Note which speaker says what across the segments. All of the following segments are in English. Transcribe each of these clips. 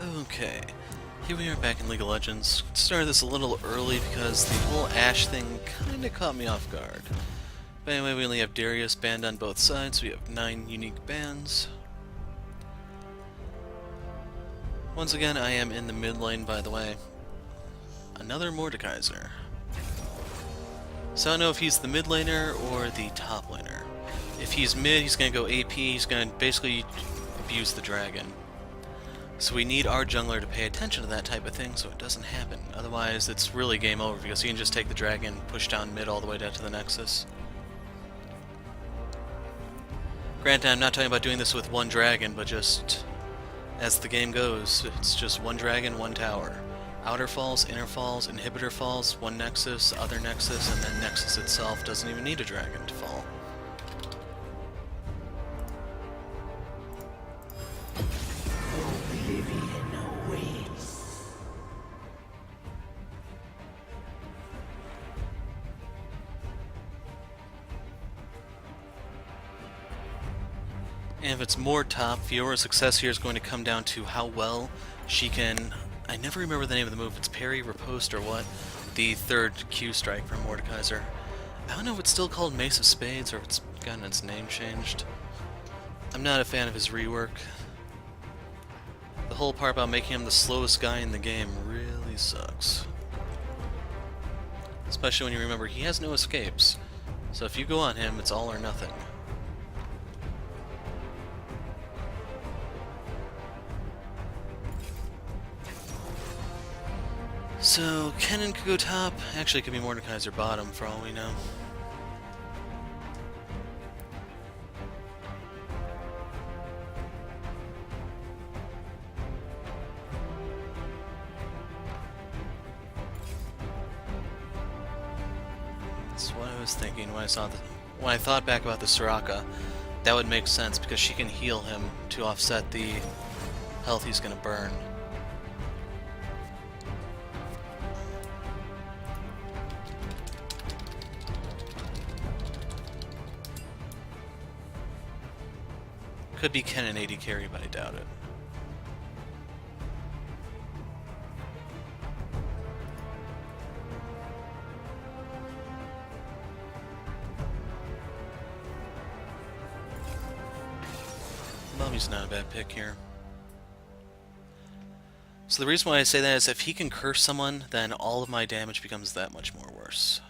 Speaker 1: Okay, here we are back in League of Legends. Started this a little early because the whole Ashe thing kinda caught me off guard. But anyway, we only have Darius banned on both sides, so we have 9 unique bans. Once again, I am in the mid lane, by the way. Another Mordekaiser. So I don't know if he's the mid laner or the top laner. If he's mid, he's gonna go AP, he's gonna basically abuse the dragon. So we need our jungler to pay attention to that type of thing so it doesn't happen. Otherwise, it's really game over because he can just take the dragon, push down mid all the way down to the Nexus. Granted, I'm not talking about doing this with one dragon, but just as the game goes, it's just one dragon, one tower. Outer falls, inner falls, inhibitor falls, one Nexus, other Nexus, and then Nexus itself doesn't even need a dragon to fall.
Speaker 2: Oblivion awaits.
Speaker 1: And if it's more top, Fiora's success here is going to come down to how well she can... I never remember the name of the move. It's parry, riposte, or what? The third Q strike from Mordekaiser. I don't know if it's still called Mace of Spades or if it's gotten its name changed. I'm not a fan of his rework. The whole part about making him the slowest guy in the game really sucks. Especially when you remember he has no escapes. So if you go on him, it's all or nothing. So, Kennen could go top. Actually, it could be Mordekaiser bottom, for all we know. That's what I was thinking when I thought back about the Soraka. That would make sense, because she can heal him to offset the health he's gonna burn. Could be Kennen AD carry, but I doubt it. Mummy's not a bad pick here. So the reason why I say that is if he can curse someone, then all of my damage becomes that much more worse.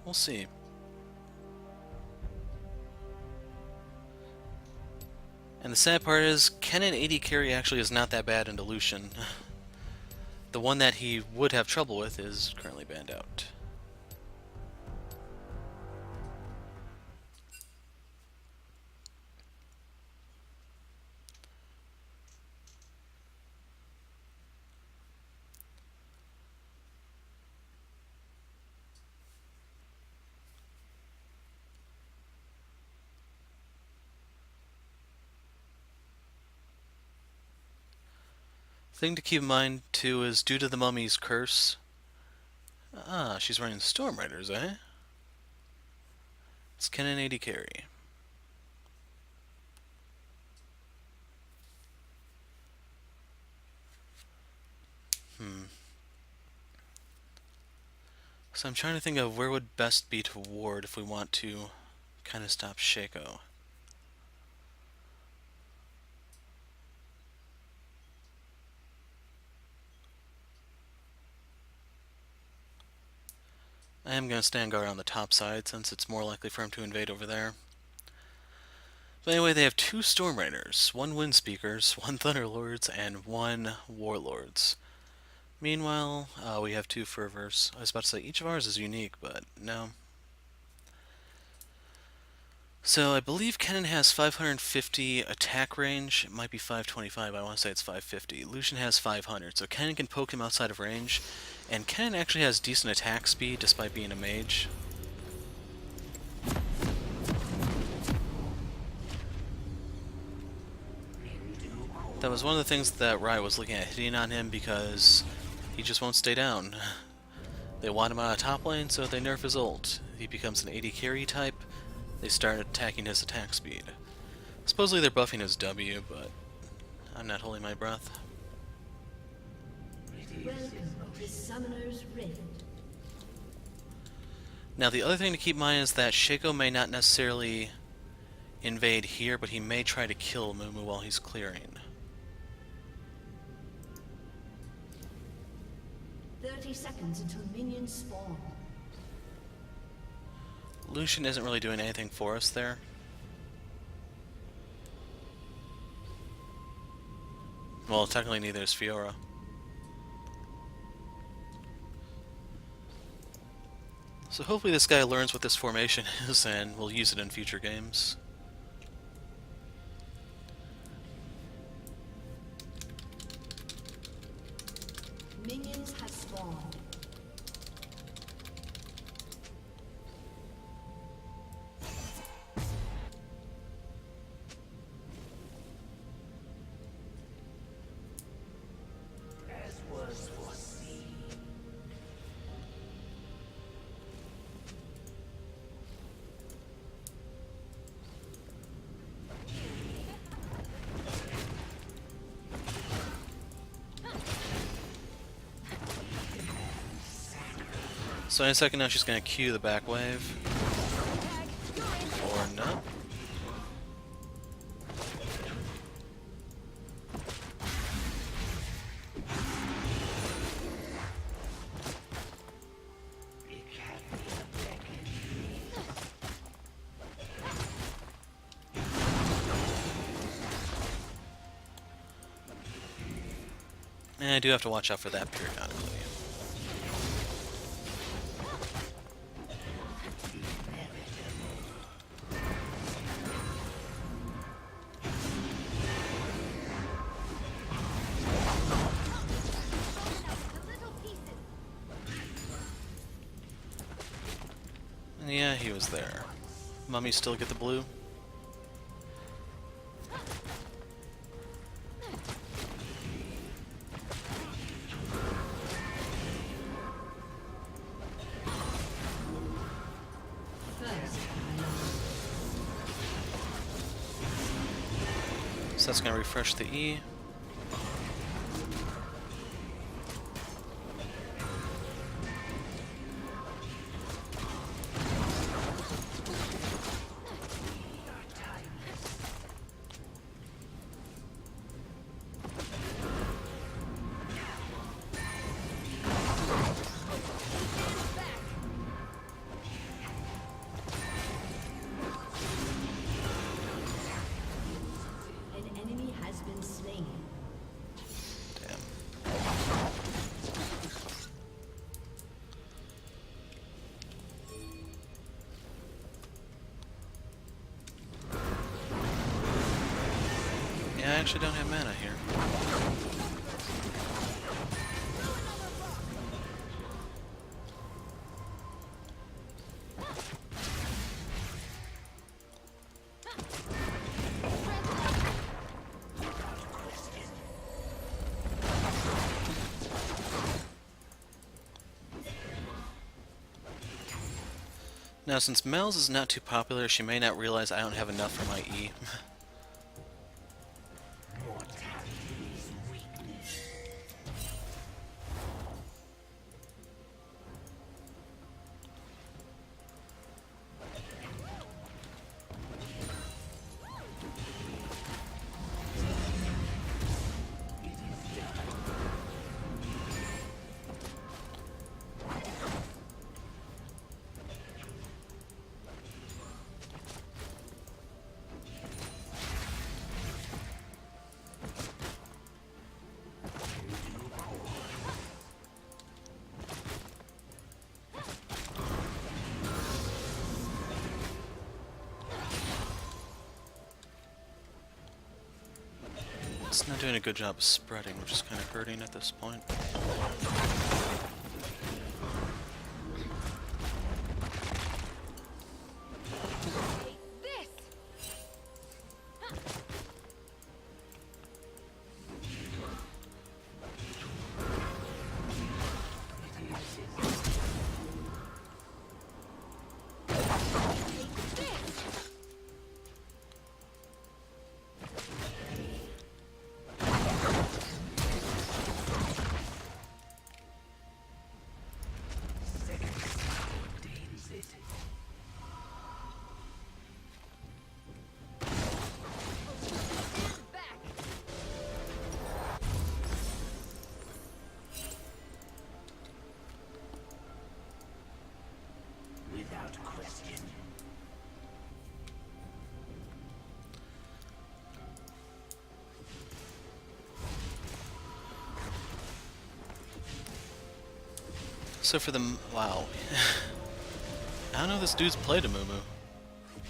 Speaker 1: We'll see. And the sad part is, Kennen AD carry actually is not that bad in Lucian. The one that he would have trouble with is currently banned out. Thing to keep in mind, too, is due to the mummy's curse... Ah, she's running Storm Riders, eh? It's Kennen AD carry. So I'm trying to think of where would best be to ward if we want to kind of stop Shaco. I am going to stand guard on the top side since it's more likely for him to invade over there. But anyway, they have 2 Storm Raiders, 1 Wind Speakers, 1 Thunderlords, and 1 Warlords. Meanwhile, we have 2 Fervors. I was about to say each of ours is unique, but no. So I believe Kennen has 550 attack range. It might be 525, I want to say it's 550. Lucian has 500, so Kennen can poke him outside of range. And Kennen actually has decent attack speed despite being a mage. That was one of the things that Riot was looking at hitting on him because he just won't stay down. They want him out of top lane, so they nerf his ult. He becomes an AD carry type. They start attacking his attack speed. Supposedly they're buffing his W, but I'm not holding my breath.
Speaker 3: Welcome to Summoner's Rift.
Speaker 1: Now the other thing to keep in mind is that Shaco may not necessarily invade here, but he may try to kill Amumu while he's clearing.
Speaker 3: 30 seconds until minions spawn.
Speaker 1: Lucian isn't really doing anything for us there. Well, technically neither is Fiora. So hopefully this guy learns what this formation is and will use it in future games.
Speaker 3: Minions have spawned.
Speaker 2: As was foreseen.
Speaker 1: So in a second now she's going to Q the back wave. Or not. And I do have to watch out for that periodically. And yeah, he was there. Mummy still get the blue? So that's going to refresh the E.
Speaker 3: An enemy has been slain.
Speaker 1: Damn. Yeah, I actually don't have mana here. Now, since Malz is not too popular, she may not realize I don't have enough for my E. It's not doing a good job of spreading, which is kind of hurting at this point. So for the... wow. I don't know if this dude's played Amumu.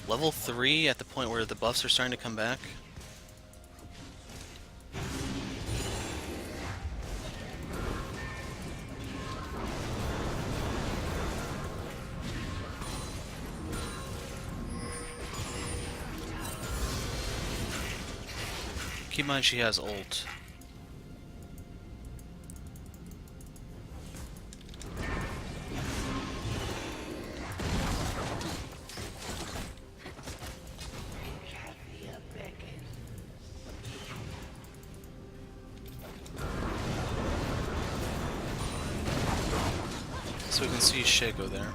Speaker 1: Level 3 at the point where the buffs are starting to come back? Keep in mind she has ult. So we can see Shaco there.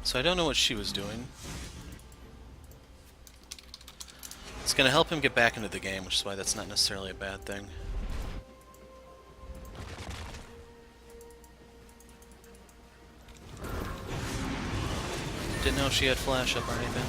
Speaker 1: So I don't know what she was doing. It's going to help him get back into the game, which is why that's not necessarily a bad thing. Didn't know she had flash up or anything.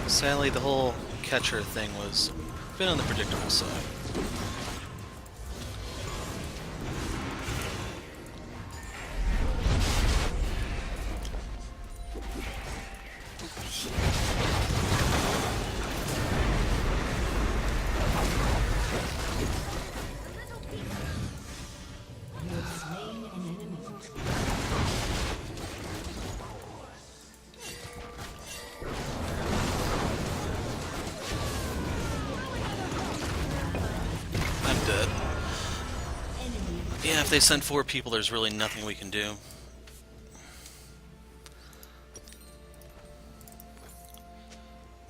Speaker 1: Sadly, the whole catcher thing was a bit on the predictable side. Yeah, if they send 4 people, there's really nothing we can do.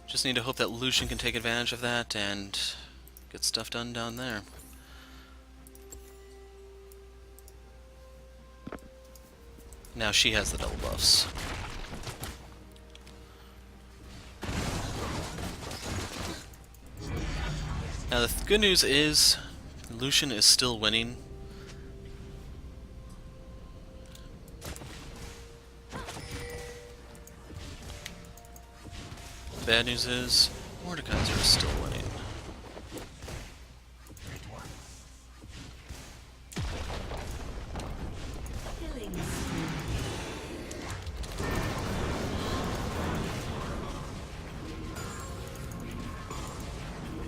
Speaker 1: Just need to hope that Lucian can take advantage of that and get stuff done down there. Now she has the double buffs. Now the good news is Lucian is still winning. Bad news is Mordekaiser is still winning.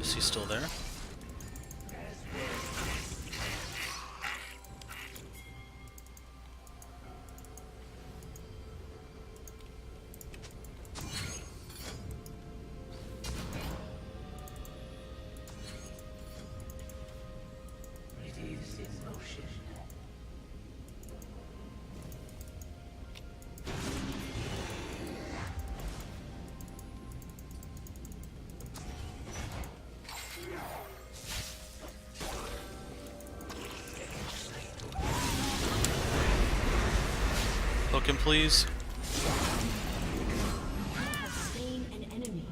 Speaker 1: Is he still there? Hook him, please.
Speaker 3: Has slain an enemy.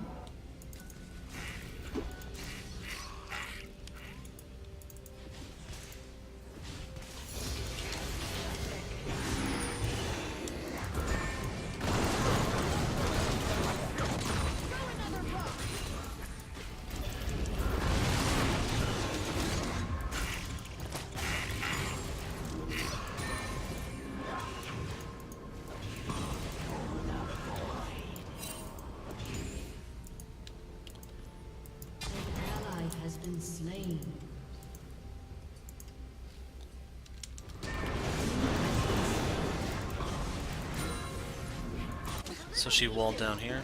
Speaker 3: Has been slain.
Speaker 1: So she walled down here.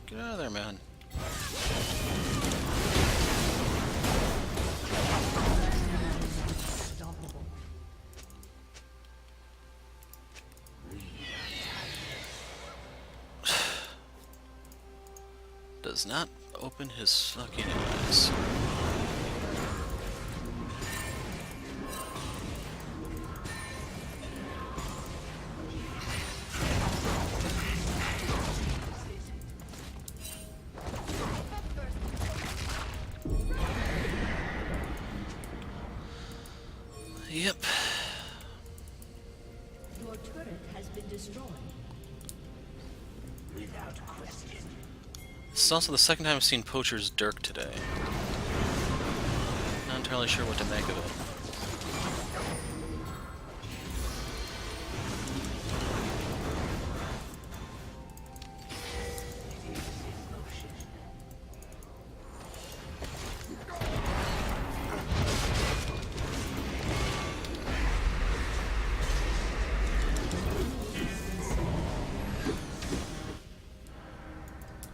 Speaker 1: Get out of there, man.
Speaker 3: Unstoppable.
Speaker 1: Does not open his fucking eyes. Yep.
Speaker 3: Your turret has been destroyed.
Speaker 2: Without question.
Speaker 1: This is also the second time I've seen Poacher's Dirk today. Not entirely sure what to make of it.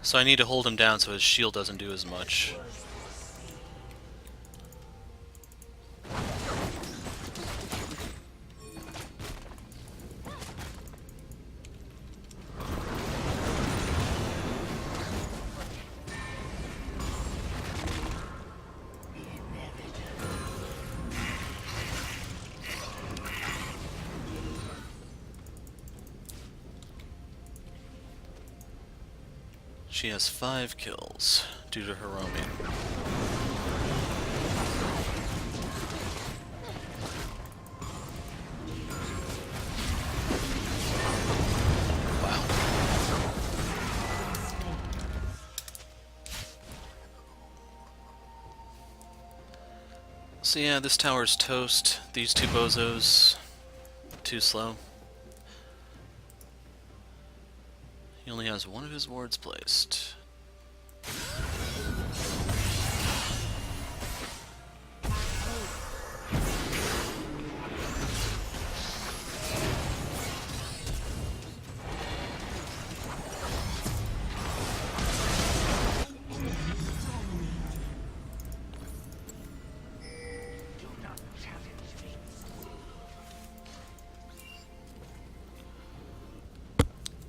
Speaker 1: So I need to hold him down so his shield doesn't do as much. She has 5 kills due to her roaming. Wow. So yeah, this tower's toast. These two bozos, too slow. He only has one of his wards placed.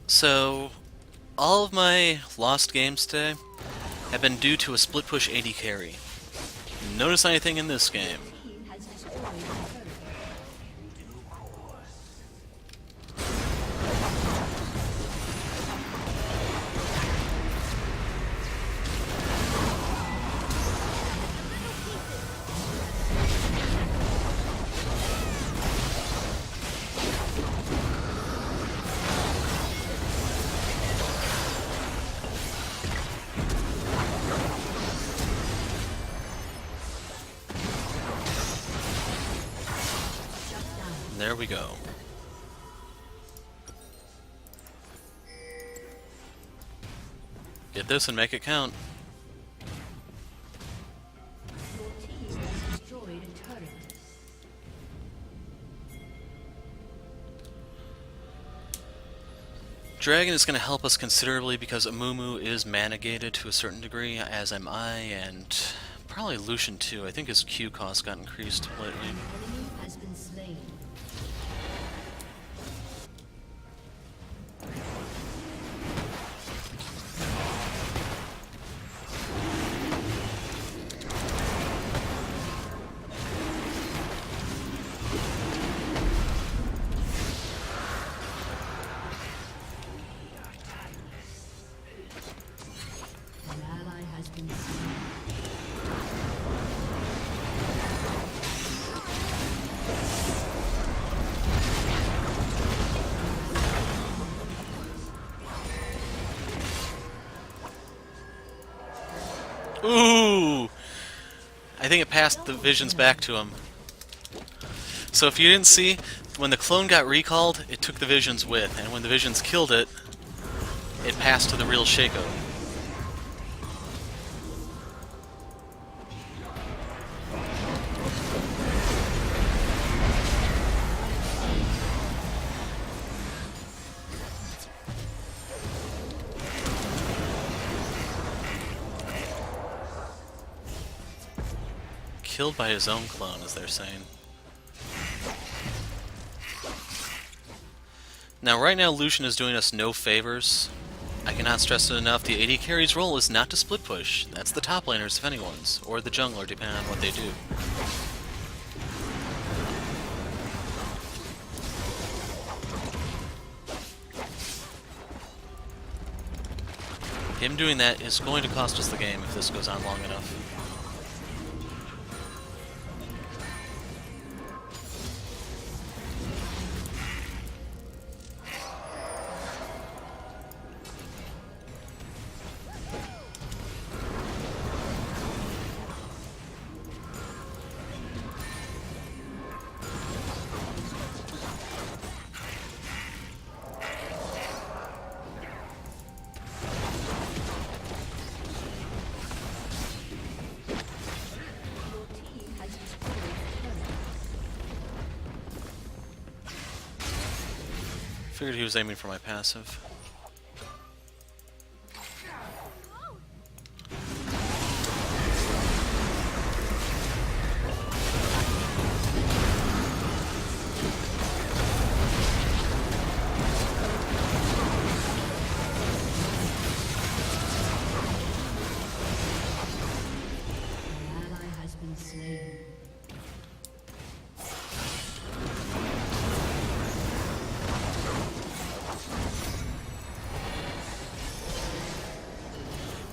Speaker 1: So, all of my lost games today have been due to a split push AD carry. Notice anything in this game?
Speaker 3: Team has destroyed a turret.
Speaker 1: There we go. Get this and make it count.
Speaker 3: Your team has destroyed a turret.
Speaker 1: Dragon is going to help us considerably because Amumu is mana gated to a certain degree, as am I, and probably Lucian too. I think his Q cost got increased lately.
Speaker 3: An enemy has been slain.
Speaker 1: Ooh! I think it passed the visions back to him. So if you didn't see, when the clone got recalled, it took the visions with, and when the visions killed it, it passed to the real Shaco. Killed by his own clone, as they're saying. Now, right now, Lucian is doing us no favors. I cannot stress it enough, the AD carry's role is not to split push. That's the top laners, if anyone's, or the jungler, depending on what they do. Him doing that is going to cost us the game if this goes on long enough. Figured he was aiming for my passive.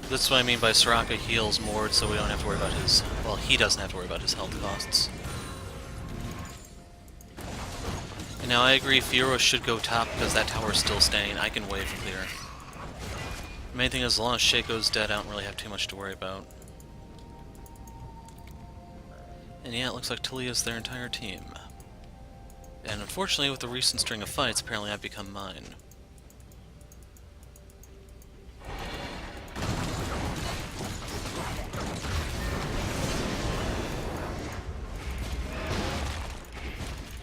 Speaker 1: That's what I mean by Soraka heals Morde, so we don't have to worry about his... well, he doesn't have to worry about his health costs. And now I agree, Fiora should go top because that tower's still standing. I can wave clear. The main thing is, as long as Shaco's dead, I don't really have too much to worry about. And yeah, it looks like Taliyah's their entire team. And unfortunately, with the recent string of fights, apparently I've become mine.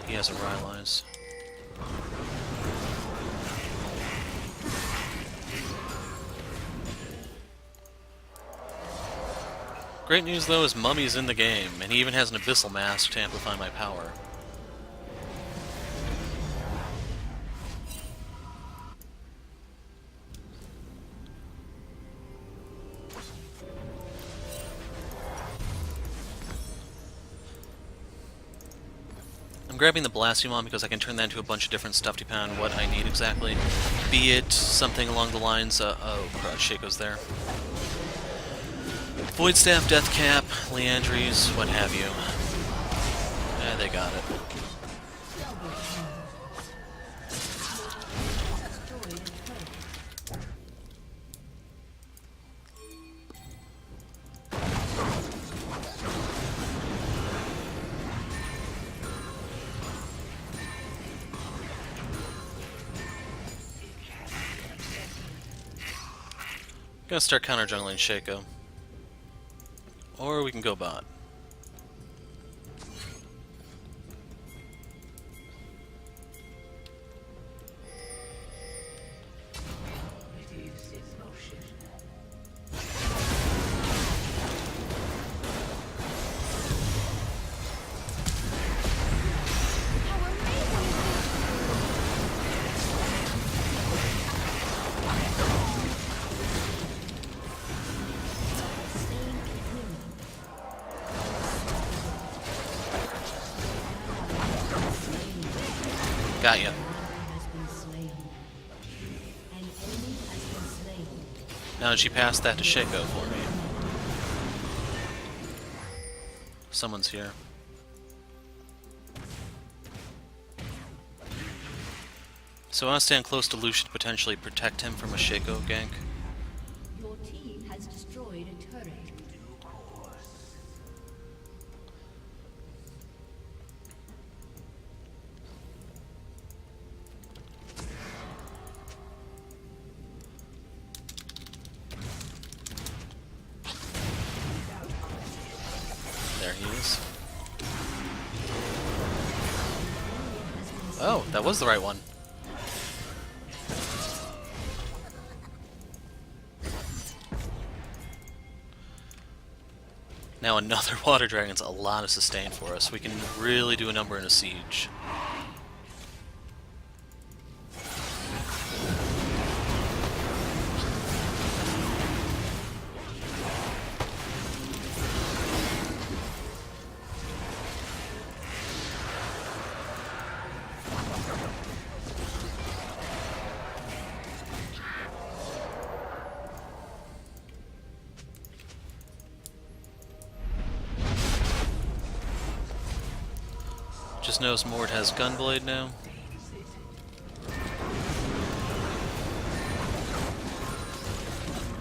Speaker 1: He has a Rylai. Great news though is Mummy's in the game, and he even has an Abyssal Mask to amplify my power. I'm grabbing the Blasphemon because I can turn that into a bunch of different stuff depending on what I need exactly. Be it something along the lines of... oh crud, Shaco's there. Void Staff, Death Cap, Leandries, what have you. Yeah, they got it. Gonna start counter jungling Shaco. Or we can go bot. Got ya. Now that she passed that to Shaco for me. Someone's here. So I want to stand close to Lucian to potentially protect him from a Shaco gank.
Speaker 3: Your team has destroyed a turret.
Speaker 1: use. Oh, that was the right one. Now another water dragon's a lot of sustain for us. We can really do a number in a siege. Just notice Morde has Gunblade now.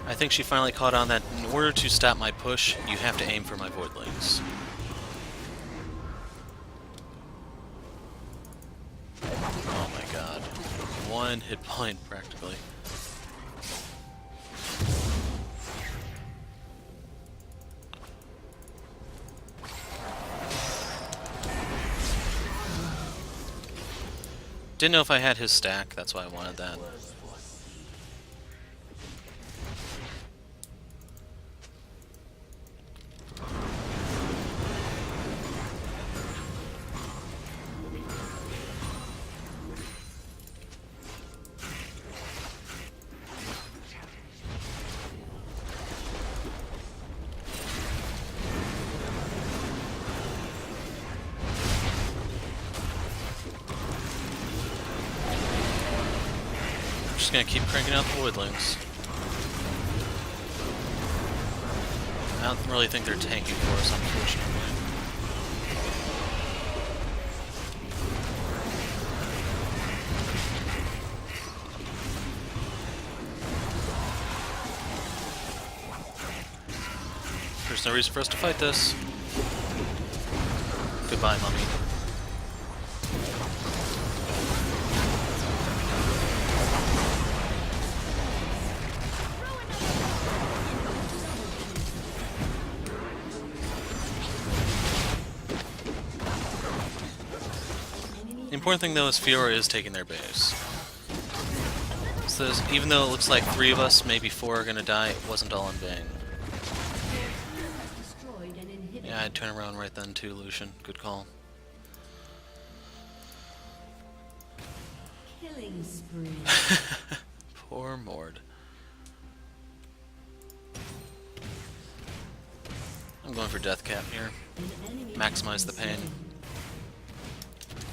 Speaker 1: I think she finally caught on that in order to stop my push, you have to aim for my Voidlings. Oh my god. One hit point, practically. Didn't know if I had his stack, that's why I wanted that. Just gonna keep cranking out the Voidlings. I don't really think they're tanking for us, unfortunately. There's no reason for us to fight this. Goodbye, mummy. The important thing though is Fiora is taking their base. So even though it looks like 3 of us, maybe 4 are gonna die, it wasn't all in vain. Yeah, I'd turn around right then too, Lucian. Good call.
Speaker 3: Killing spree.
Speaker 1: Poor Morde. I'm going for death cap here. Maximize the pain.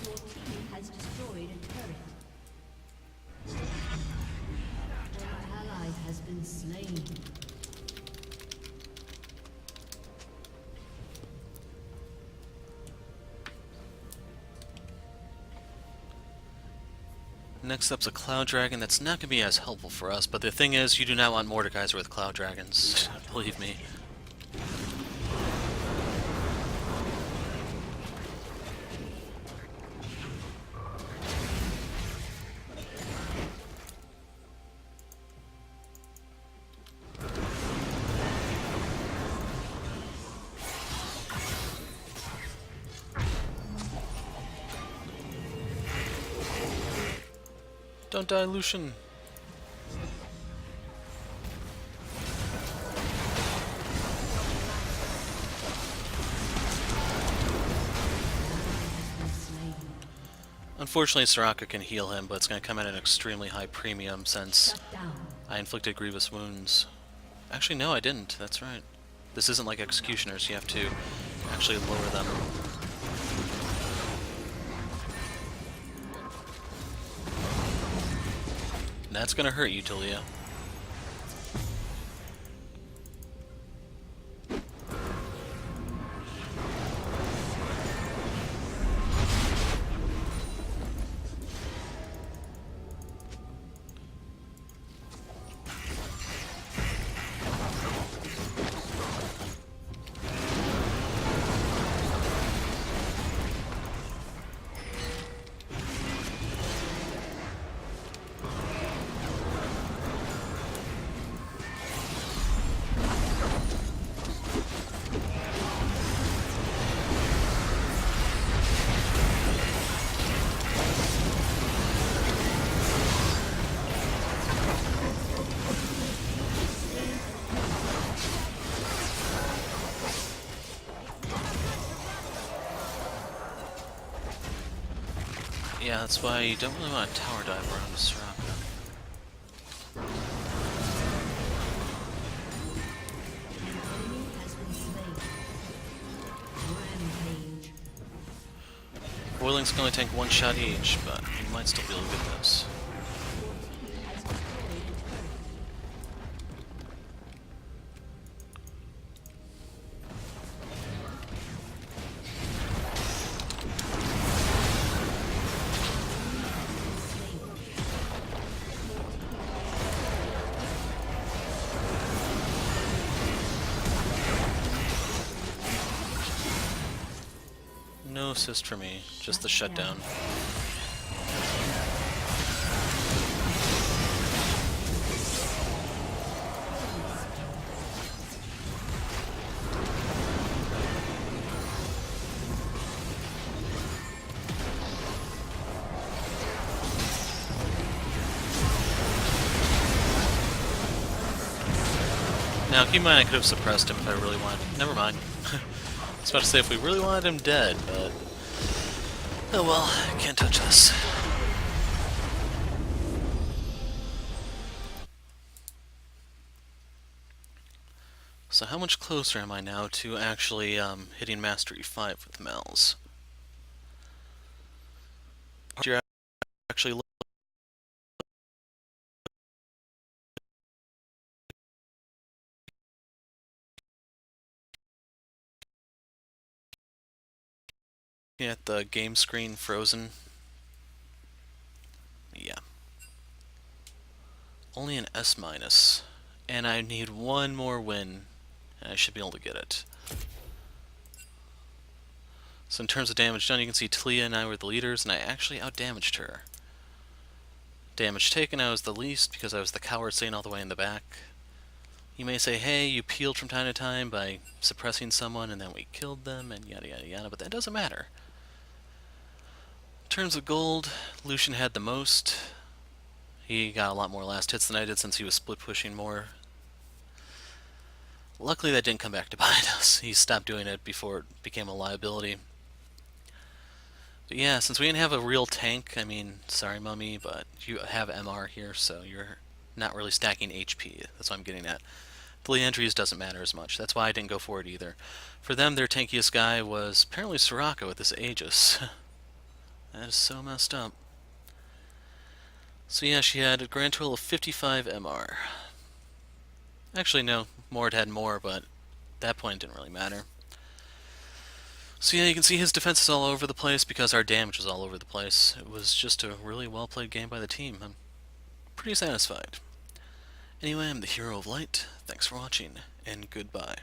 Speaker 3: Your team has destroyed a turret. Our ally has been slain.
Speaker 1: Next up's a Cloud Dragon that's not going to be as helpful for us, but the thing is, you do not want Mordekaiser with Cloud Dragons. Believe me. Don't die, Lucian. Unfortunately, Soraka can heal him, but it's going to come at an extremely high premium since I inflicted grievous wounds. Actually, no, I didn't. That's right. This isn't like Executioners. You have to actually lower them. That's gonna hurt you, Taliyah. Yeah, that's why you don't really want a tower dive around the Shaco.
Speaker 3: Enemy has been slain. Rampage.
Speaker 1: Boilings can only tank one shot each, but you might still be able to get this.
Speaker 3: Has destroyed a turret.
Speaker 1: No assist for me, just the shutdown. Now, keep in mind I could have suppressed him if I really wanted. Never mind. I was about to say if we really wanted him dead, but oh well, can't touch us. So how much closer am I now to actually hitting Mastery 5 with Malz? You're actually looking at the game screen frozen? Yeah. Only an S minus. And I need one more win, and I should be able to get it. So in terms of damage done, you can see Taliyah and I were the leaders, and I actually outdamaged her. Damage taken, I was the least because I was the coward staying all the way in the back. You may say, hey, you peeled from time to time by suppressing someone and then we killed them and yada yada yada, but that doesn't matter. In terms of gold, Lucian had the most. He got a lot more last hits than I did since he was split pushing more. Luckily that didn't come back to bite us. He stopped doing it before it became a liability. But yeah, since we didn't have a real tank, I mean, sorry mummy, but you have MR here, so you're not really stacking HP. That's what I'm getting at. The entries doesn't matter as much. That's why I didn't go for it either. For them, their tankiest guy was apparently Shaco with this Aegis. That is so messed up. So yeah, she had a grand total of 55 MR. Actually, no, Morde had more, but at that point it didn't really matter. So yeah, you can see his defense is all over the place because our damage was all over the place. It was just a really well played game by the team. I'm pretty satisfied. Anyway, I'm the Hero of Light. Thanks for watching, and goodbye.